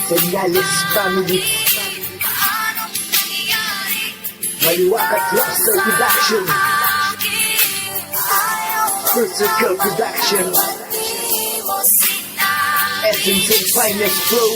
Senyales Family, Maliwakat Lobster Production, First Circle Production, Essence and Finest Flow.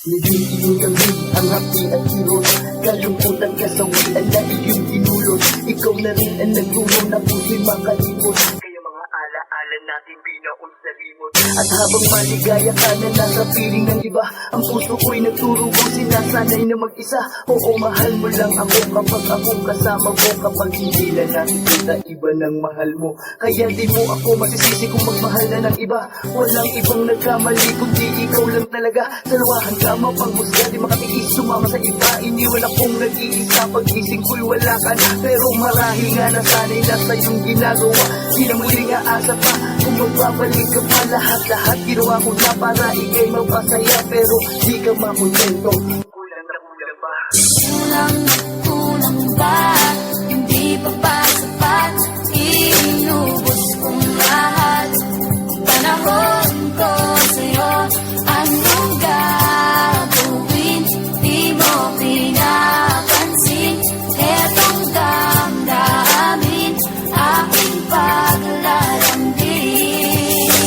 Naging ang happy at hirot, kalungkutan kasawian na iyong tinulot. Ikaw na rin ang nagturo na puso'y makalimot. Kaya mga alaala natin binaon sa limot. At habang maligaya ka na nasa piling ng iba, ang puso ko'y nagturo ko, sinasanay na mag-isa. Oo, mahal mo lang ako kapag akong kasama mo. Kapag hindi na nakikita iba ng mahal mo, kaya di mo ako masisisi kung magmahal na ng iba. Walang ibang nagkamali kundi ikaw lang talaga. Sa luwahan ka mapanghusga, di makatiis sumama sa iba. Iniwan akong nag-iisa, pag-ising ko'y wala ka na. Pero marahil nga nasanay na sa iyong ginagawa. Di na muling aasa pa kung magbabalik ka pa. Lahat ginawa ko na para ikay magpasaya, pero di ka makontento. Kulang na kulang ba? Kulang ba? Hindi pa ba sapat? Inubos kong lahat. Panahon ko sa'yo, anong gagawin? Di mo pinapansin. Etong damdamin, aking paglalambing.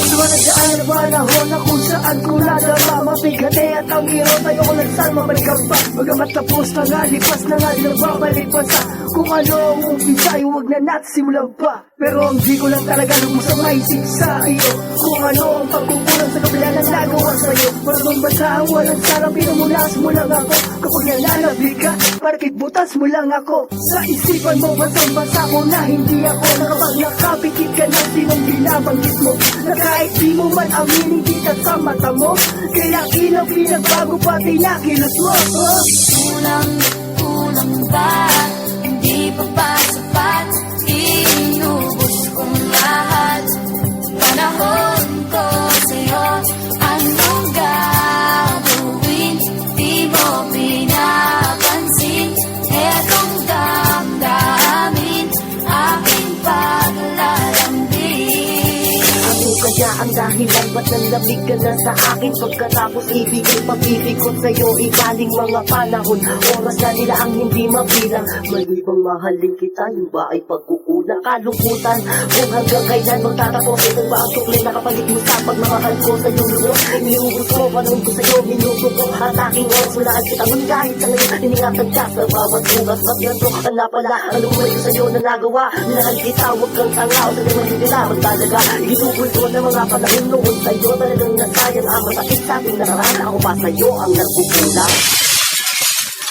Sumunod saan na panahon na kung saan ko nadama. Mapigate at ang kirot, ayoko lang saan mabalikan pa. Bagamat tapos na nga, lipas na nga, nababalik pa sa kung ano ang umpisa, huwag na natin simulan pa. Pero ang di ko lang talaga lubusang maisip sa iyo. Kung ano ang pagkukulang sa kabila ng nagawa sa'yo. Marunong ba sa walang sarang pinumulas mo lang ako. Kapag nananabi ka, parkit butas mo lang ako. Sa isipan mo, basang-basa ko na hindi ako. Na kapag nakapikit ka na, sinong binabanggit mo. Na kahit di mo man aminin kita sa mata mo. Kaya ilaw pinagbago pati nakilos mo. Kulang ba? Hindi pa ba sapat? Inubos kong lahat. Panahon ko sa'yo, anong gagawin? Di mo pinapansin. Etong damdamin, aking paglalambing. Ano kaya ang dahilan? Ba't nanlamig ka na sa akin? Pagkatapos ibigay pag-ibig ko sa'yo, ikaling mga panahon. Oras na nila ang hindi mabilang. Mali bang mahalin kita? Yung ba ay pagkukulang? Kalungkutan kung hanggang kailan magtatapos. Ito ba ang tukli na kapalit mo sa pagmamahal ko sa'yo? Iniubos ko, panahon ko sa'yo, minuto ko at aking oras. Walaan kita ngun kahit sa ngayon, iningatan ka sa bawat bukas. Ba't ganito ka na pala? Anong may ko sa'yo na nagawa? Minahal kita, huwag kang tanga o sa naman hindi nila magtalaga. Ginugol ko na mga panahon noon sa'yo. Talagang nasayang ang masakit sa ating nakaraan. Ako pa sa'yo ang nagkukulang.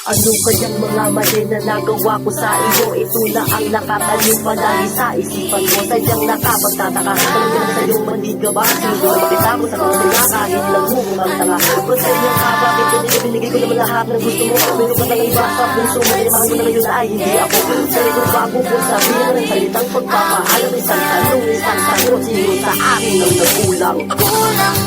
Ano kayang mga mali na nagawa ko sa iyo? Ito na ang nakatanim palagi sa isipan ko. Sadyang nakapagtataka. Talagang sa'yo mali ka ba? Sino na makita mo sa kanila kahit nagmumang tanga? Pasaya ka, bakit binigay ko naman lahat ng gusto mo? Meron ka na iba sa puso mo. Kaya mahal mo na ngayon ay hindi ako. Sa likod bago ko sabihin ng salitang pagpapaalam. Isang tanong, isang sagot. Sino sa akin ang nagkulang? Kulang